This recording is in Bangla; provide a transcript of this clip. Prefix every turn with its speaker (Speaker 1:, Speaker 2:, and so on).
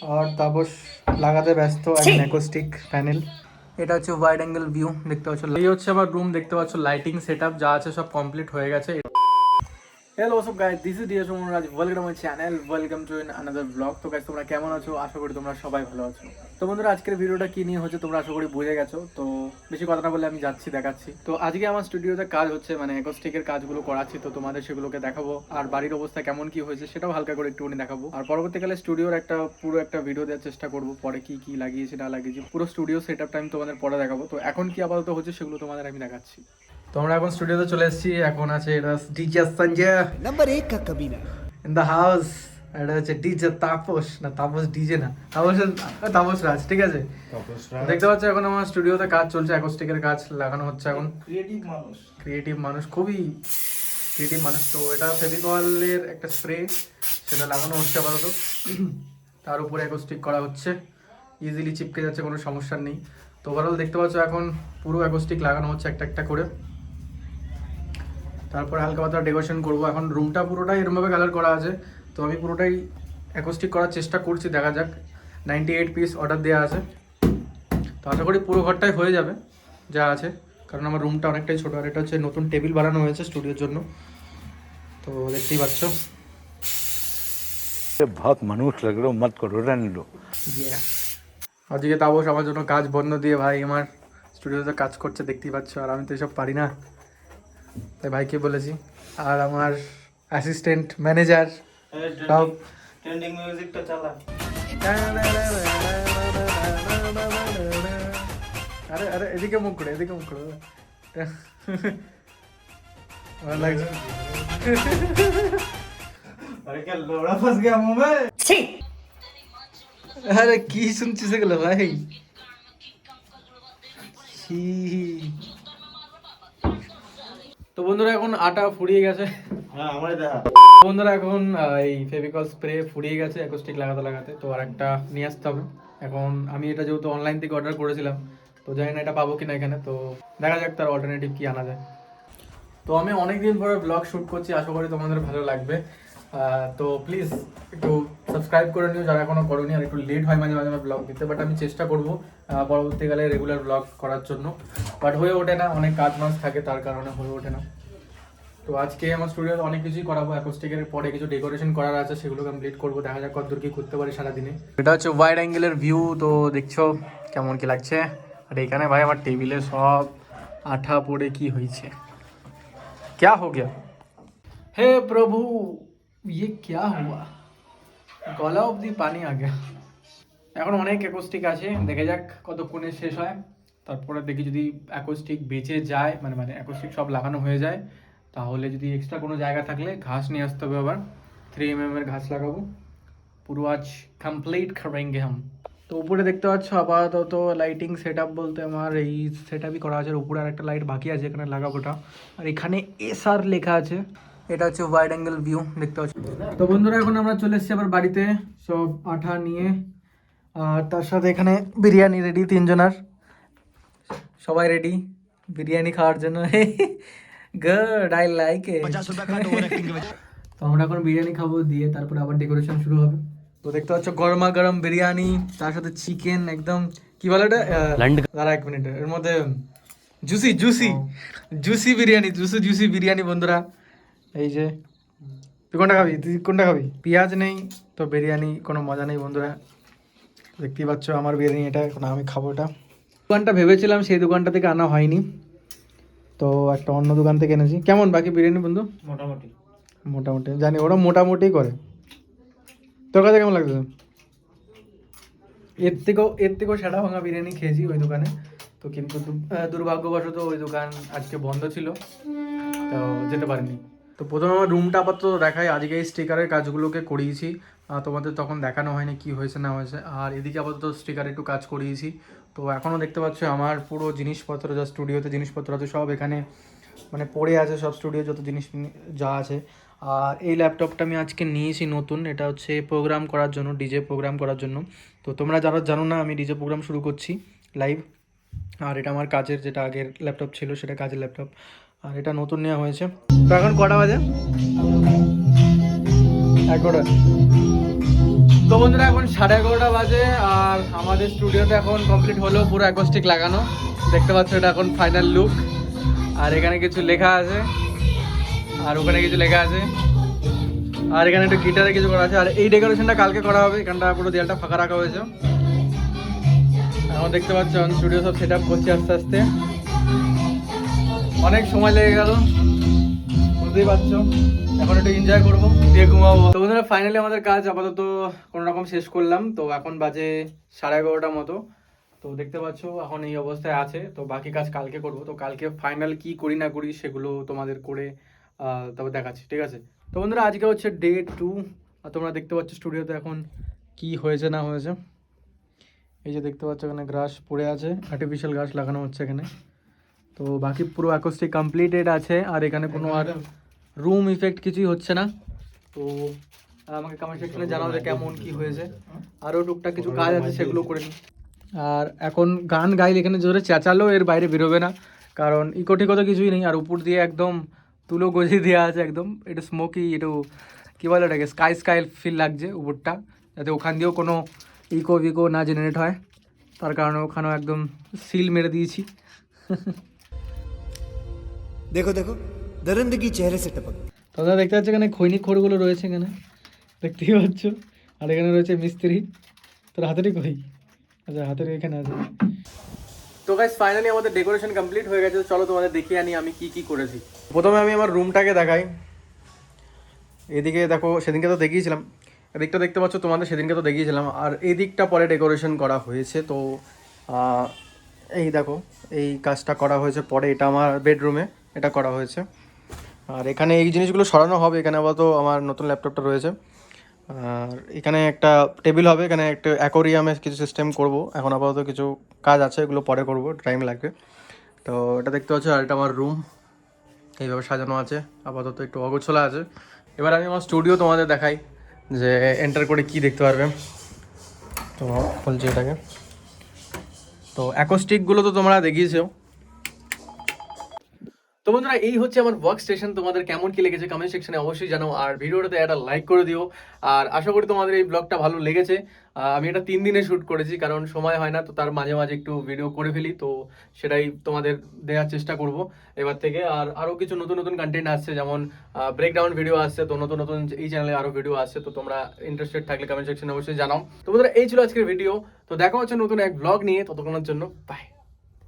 Speaker 1: আর তাপস লাগাতে ব্যস্ত একজন অ্যাকোস্টিক প্যানেল। এটা হচ্ছে ওয়াইড অ্যাঙ্গেল ভিউ, দেখতে পাচ্ছ। এই হচ্ছে আমার রুম, দেখতে পাচ্ছ লাইটিং সেটআপ যা আছে সব কমপ্লিট হয়ে গেছে। হ্যালো সব guys, this is dear Sumanraj, welcome my channel, welcome to another blog. তো গাইস তোমরা কেমন আছো? আশা করি তোমরা সবাই ভালো আছো। তো বন্ধুরা আজকের ভিডিওটা কি নিয়ে হচ্ছে তোমরা আশা করি বুঝে গেছো। তো বেশি কথা না বলে আমি যাচ্ছি, দেখাচ্ছি। তো আজকে আমার স্টুডিওতে কাজ হচ্ছে, মানে অ্যাকোস্টিকের কাজগুলো করাচ্ছি। তো তোমাদের সেগুলোকে দেখাবো, আর বাড়ির অবস্থা কেমন কি হয়েছে সেটাও হালকা করে একটুখানি দেখাবো। আর পরবর্তীকালে স্টুডিওর পুরো একটা ভিডিও দেওয়ার চেষ্টা করবো, পরে কি কি লাগিয়েছি না লাগিয়েছি পুরো স্টুডিও সেটআপটা আমি তোমাদের পরে দেখাবো। তো এখন কি আপাতত হচ্ছে সেগুলো তোমাদের আমি দেখাচ্ছি। তো আমরা এখন স্টুডিওতে চলে এসেছি, এখন আছে এটা ডিজে সঞ্জয়
Speaker 2: नंबर 1 का कमीना
Speaker 1: ইন দ্য হাউস। এটা হচ্ছে ডিজে তাপস, না তাপস ডিজে না, তাপস রাজ, ঠিক আছে। দেখতে পাচ্ছ এখন আমার স্টুডিওতে কাজ চলছে, অ্যাকোস্টিকের কাজ লাগানো হচ্ছে এখন। ক্রিয়েটিভ মানুষ, খুবই ক্রিয়েটিভ মানুষ। তো এটা ফেভিকলের একটা স্প্রে, সেটা লাগানো হচ্ছে আপাতত। তার উপরে অ্যাকোস্টিক করা হচ্ছে, ইজিলি চিপকে যাচ্ছে, কোনো সমস্যা নেই। তো ওভারঅল দেখতে পাচ্ছ এখন পুরো অ্যাকোস্টিক লাগানো হচ্ছে একটা একটা করে। তারপরে হালকা পাতলা ডেকোরেশন করবো। এখন রুমটা পুরোটাই এরমভাবে কালার করা আছে, তো আমি পুরোটাই অ্যাকোস্টিক করার চেষ্টা করছি, দেখা যাক। 98 পিস অর্ডার দেওয়া আছে, তো আশা করি পুরো ঘরটাই হয়ে যাবে যা আছে, কারণ আমার রুমটা অনেকটাই ছোটো। আর এটা হচ্ছে নতুন টেবিল বানানো হয়েছে স্টুডিওর জন্য, তো দেখতেই পাচ্ছ।
Speaker 3: बहुत मनुष्य लग रहे हो, मत करो, रहने लो।
Speaker 1: আজকে তাপস আমার জন্য কাজ বন্ধ দিয়ে ভাই আমার স্টুডিওতে কাজ করছে, দেখতেই পাচ্ছ। আর আমি তো এসব পারি না, তাই ভাইকে বলেছি। আর আমার অ্যাসিস্ট্যান্ট ম্যানেজার সব
Speaker 4: ট্রেন্ডিং মিউজিকটা চালা।
Speaker 1: আরে আরে এদিকে মুখ করে, এদিকে মুখ করে। ভালো লাগছে।
Speaker 4: अरे क्या लोड़ा फंस गया मुंह में।
Speaker 1: আরে কি শুনছিস এগুলো ভাই? ছি। তো বন্ধুরা এখন আটা ফুরিয়ে গেছে।
Speaker 4: हाँ हमारे দেখা।
Speaker 1: বন্ধুরা এখন এই ফেভিকল স্প্রে ফুরিয়ে গেছে অ্যাকোস্টিক লাগাতে লাগাতে, তো আর একটা নিয়ে আসতে হবে। এখন আমি এটা যেহেতু অনলাইন থেকে অর্ডার করেছিলাম, তো জানি না এটা পাবো কিনা এখানে, তো দেখা যাক তার অল্টারনেটিভ কি আনা যায়। তো আমি অনেকদিন পরে ব্লগ শ্যুট করছি, আশা করি তোমাদের ভালো লাগবে। তো প্লিজ একটু সাবস্ক্রাইব করে নিও যারা এখনো করোনি। আর একটু লেট হয় মাঝে মাঝে আমার ব্লগ দিতে, বাট আমি চেষ্টা করবো পরবর্তীকালে রেগুলার ব্লগ করার জন্য, বাট হয়ে ওঠে না, অনেক কাজ মাস থাকে তার কারণে হয়ে ওঠে না। তো আজকে আমার স্টুডিওতে অনেক কিছুই করাবো, অ্যাকোস্টিকের পরে কিছু ডেকোরেশন করার আছে, সেগুলো কমপ্লিট করবো। দেখা যাক কতদূর কি করতে পারি সারাদিনে। এটা হচ্ছে ওয়াইড অ্যাঙ্গেলের ভিউ, তো দেখছো কেমন কি লাগছে। আর এখানে ভাই আমার টেবিলে সব আঠা পড়ে কি হয়েছে, क्या हो गया? हे प्रभु ये क्या हुआ? গলা অবধি পানি আ গয়া। এখন অনেক অ্যাকোস্টিক আছে, দেখে যাক কতক্ষণে শেষ হয়। তারপরে দেখি যদি অ্যাকোস্টিক বেঁচে যায়, মানে অ্যাকোস্টিক সব লাগানো হয়ে যায়, তাহলে যদি এক্সট্রা কোনো জায়গা থাকলে ঘাস নিয়ে আসতে হবে আবার। 3 mm এর ঘাস লাগাবো। পুরো আজ কমপ্লিট করেঙ্গে হাম। তো উপরে দেখতে পাচ্ছ আপাতত লাইটিং সেট আপ বলতে আমার এই সেট আপই করা আছে। আর উপরে আর একটা লাইট বাকি আছে, এখানে লাগাবোটা। আর এখানে এসআর লেখা আছে। এটা হচ্ছে ওয়াইড অ্যাঙ্গেল ভিউ, দেখতে পাচ্ছ। তো বন্ধুরা এখন আমরা চলে এসেছি আবার বাড়িতে, সব আঠা নিয়ে। আর তার সাথে এখানে বিরিয়ানি রেডি, 3 জনার, সবাই রেডি বিরিয়ানি খাওয়ার জন্য। Good, I like it. তো আমরা এখন বিরিয়ানি খাবো, দিয়ে তারপরে আবার ডেকোরেশন শুরু হবে। তো দেখতে পাচ্ছ গরমা গরম বিরিয়ানি, তার সাথে চিকেন, একদম কি বলে এটা, দাঁড়া 1 মিনিট, এর মধ্যে juicy juicy juicy biryani, juicy biryani বন্ধুরা। এই যে তুই কোনটা খাবি, তুই কোনটা খাবি? পেঁয়াজ নেই তো বিরিয়ানি কোনো মজা নেই বন্ধুরা। দেখতেই পাচ্ছ আমার বিরিয়ানি, এটা এখন আমি খাবো। এটা দোকানটা ভেবেছিলাম সেই দোকানটা থেকে আনা হয়নি, তো একটা অন্য দোকান থেকে এনেছি। কেমন বাকি বিরিয়ানি বন্ধু?
Speaker 4: মোটামুটি
Speaker 1: মোটামুটি জানি, ওরা মোটামুটি করে। তোর কাছে কেমন লাগছে? এর থেকেও সেটা ভাঙা বিরিয়ানি খেয়েছি ওই দোকানে, তো কিন্তু দুর্ভাগ্যবশত ওই দোকান আজকে বন্ধ ছিল, তো যেতে পারিনি। তো প্রথমে আমার রুমটা আপাতত দেখাই। আজকে এই স্টিকারের কাজগুলোকে করিয়েছি, তোমাদের তখন দেখানো হয়নি কি হয়েছে না হয়েছে। আর এদিকে আপাতত স্টিকার একটু কাজ করিয়েছি। তো এখনও দেখতে পাচ্ছ আমার পুরো জিনিসপত্র, যা স্টুডিওতে জিনিসপত্র আছে সব এখানে মানে পড়ে আছে, সব স্টুডিও যত জিনিস যা আছে। আর এই ল্যাপটপটা আমি আজকে নিয়েছি নতুন, এটা হচ্ছে প্রোগ্রাম করার জন্য, ডিজে প্রোগ্রাম করার জন্য। তো তোমরা যারা জানো না, আমি ডিজে প্রোগ্রাম শুরু করছি লাইভ। আর এটা আমার কাজের, যেটা আগের ল্যাপটপ ছিল সেটা কাজের ল্যাপটপ, আর এটা নতুন নেওয়া হয়েছে। তো এখন কটা বাজে? 11। তো বন্ধুরা এখন 11:30 বাজে আর আমাদের স্টুডিওতে এখন কমপ্লিট হলো, পুরো অ্যাকোস্টিক লাগানো, দেখতে পাচ্ছ এটা এখন ফাইনাল লুক। আর এখানে কিছু লেখা আছে আর ওখানে কিছু লেখা আছে আর এখানে একটু গিটারে কিছু করা আছে। আর এই ডেকোরেশনটা কালকে করা হবে, এখানটা পুরো দেয়ালটা ফাঁকা রাখা হয়েছে। এখন দেখতে পাচ্ছ স্টুডিও সব সেট আপ করছে আস্তে আস্তে, অনেক সময় লেগে গেল বুঝতেই পারছো। এখন একটু এনজয় করবো, দিয়ে ঘুমাবো। তো বন্ধুরা ফাইনালি আমাদের কাজ আপাতত কোনো রকম শেষ করলাম। তো এখন বাজে 11:30 মতো। তো দেখতে পাচ্ছো এখন এই অবস্থায় আছে। তো বাকি কাজ কালকে করব। তো কালকে ফাইনাল কি করি না করি সেগুলো তোমাদের করে তবে দেখাচ্ছি, ঠিক আছে? তো বন্ধুরা আজকে হচ্ছে ডে 2 আর তোমরা দেখতে পাচ্ছ স্টুডিওতে এখন কি হয়েছে না হয়েছে। এই যে দেখতে পাচ্ছ এখানে গ্রাস পড়ে আছে, আর্টিফিশিয়াল গাছ লাগানো হচ্ছে এখানে। তো বাকি পুরো অ্যাকোস্টিক কমপ্লিটেড আছে আর এখানে কোনো আর রুম ইফেক্ট কিছুই হচ্ছে না। তো আমাকে কমেন্ট সেকশনে জানাও যে কেমন কি হয়েছে। আরও টুকটাক কিছু কাজ আছে সেগুলো করে নিই। আর এখন গান গাইলে এখানে জোরে চেঁচালেও এর বাইরে বেরোবে না, কারণ ইকো টিকো তো কিছুই নেই। আর উপর দিয়ে একদম তুলো গজি দেওয়া আছে, একদম একটু স্মোকি, একটু কী বলে ওটাকে, স্কাই স্কাই ফিল লাগছে উপরটা, যাতে ওখান দিয়েও কোনো ইকো বিকো না জেনারেট হয়। তার কারণে ওখানেও একদম সিল মেরে দিয়েছি।
Speaker 2: देखो देखो दरिंदगी चेहरे से टपक
Speaker 1: তোমরা দেখতে পাচ্ছ এখানে খৈনিক খড়গুলো রয়েছে এখানে, দেখতেই পাচ্ছ। আর এখানে রয়েছে মিস্ত্রি। তোর হাতেরই কই? আচ্ছা হাতের এখানে আছে। তো গাইস ফাইনালি আমাদের ডেকোরেশন কমপ্লিট হয়ে গেছে। চলো তোমাদের দেখিয়ে আনি আমি কি কি করেছি। প্রথমে আমি আমার রুমটাকে দেখাই। এদিকে দেখো, সেদিনকে তো দেখিয়েছিলাম, এদিকটা দেখতে পাচ্ছ তোমাদের, সেদিনকে তো দেখিয়েছিলাম। আর এই দিকটা পরে ডেকোরেশন করা হয়েছে। তো এই দেখো এই কাজটা করা হয়েছে পরে, এটা আমার বেডরুমে এটা করা হয়েছে। আর এখানে এই জিনিসগুলো সরানো হবে। এখানে আপাতত আমার নতুন ল্যাপটপটা রয়েছে। আর এখানে একটা টেবিল হবে, এখানে একটা অ্যাকোরিয়ামে কিছু সিস্টেম করব। এখন আপাতত কিছু কাজ আছে, এগুলো পরে করব, টাইম লাগবে। তো এটা দেখতে পাচ্ছ, আর এটা আমার রুম এইভাবে সাজানো আছে। আপাতত একটু অগোছলা আছে। এবার আমি আমার স্টুডিও তোমাদের দেখাই, যে এন্টার করে কি দেখতে পারবে। তো বলছি এটাকে, তো অ্যাকোস্টিকগুলো তো তোমরা দেখিয়েছো। তো বন্ধুরা এই হচ্ছে আমার ওয়ার্ক স্টেশন। তোমাদের কেমন কি লেগেছে কমেন্ট সেকশনে অবশ্যই জানাও। আর ভিডিওটাতে একটা লাইক করে দিও। আর আশা করি তোমাদের এই ব্লগটা ভালো লেগেছে। আমি এটা 3 দিনে শ্যুট করেছি, কারণ সময় হয় না। তো তার মাঝে মাঝে একটু ভিডিও করে ফেলি, তো সেটাই তোমাদের দেওয়ার চেষ্টা করব এবার থেকে। আর আরও কিছু নতুন নতুন কন্টেন্ট আসছে, যেমন ব্রেকডাউন ভিডিও আসছে। তো নতুন নতুন এই চ্যানেলে আরও ভিডিও আসছে। তো তোমরা ইন্টারেস্টেড থাকলে কমেন্ট সেকশনে অবশ্যই জানাও। তো বন্ধুরা এই ছিল আজকের ভিডিও। তো দেখা হচ্ছে নতুন এক ব্লগ নিয়ে, ততক্ষণের জন্য বাই।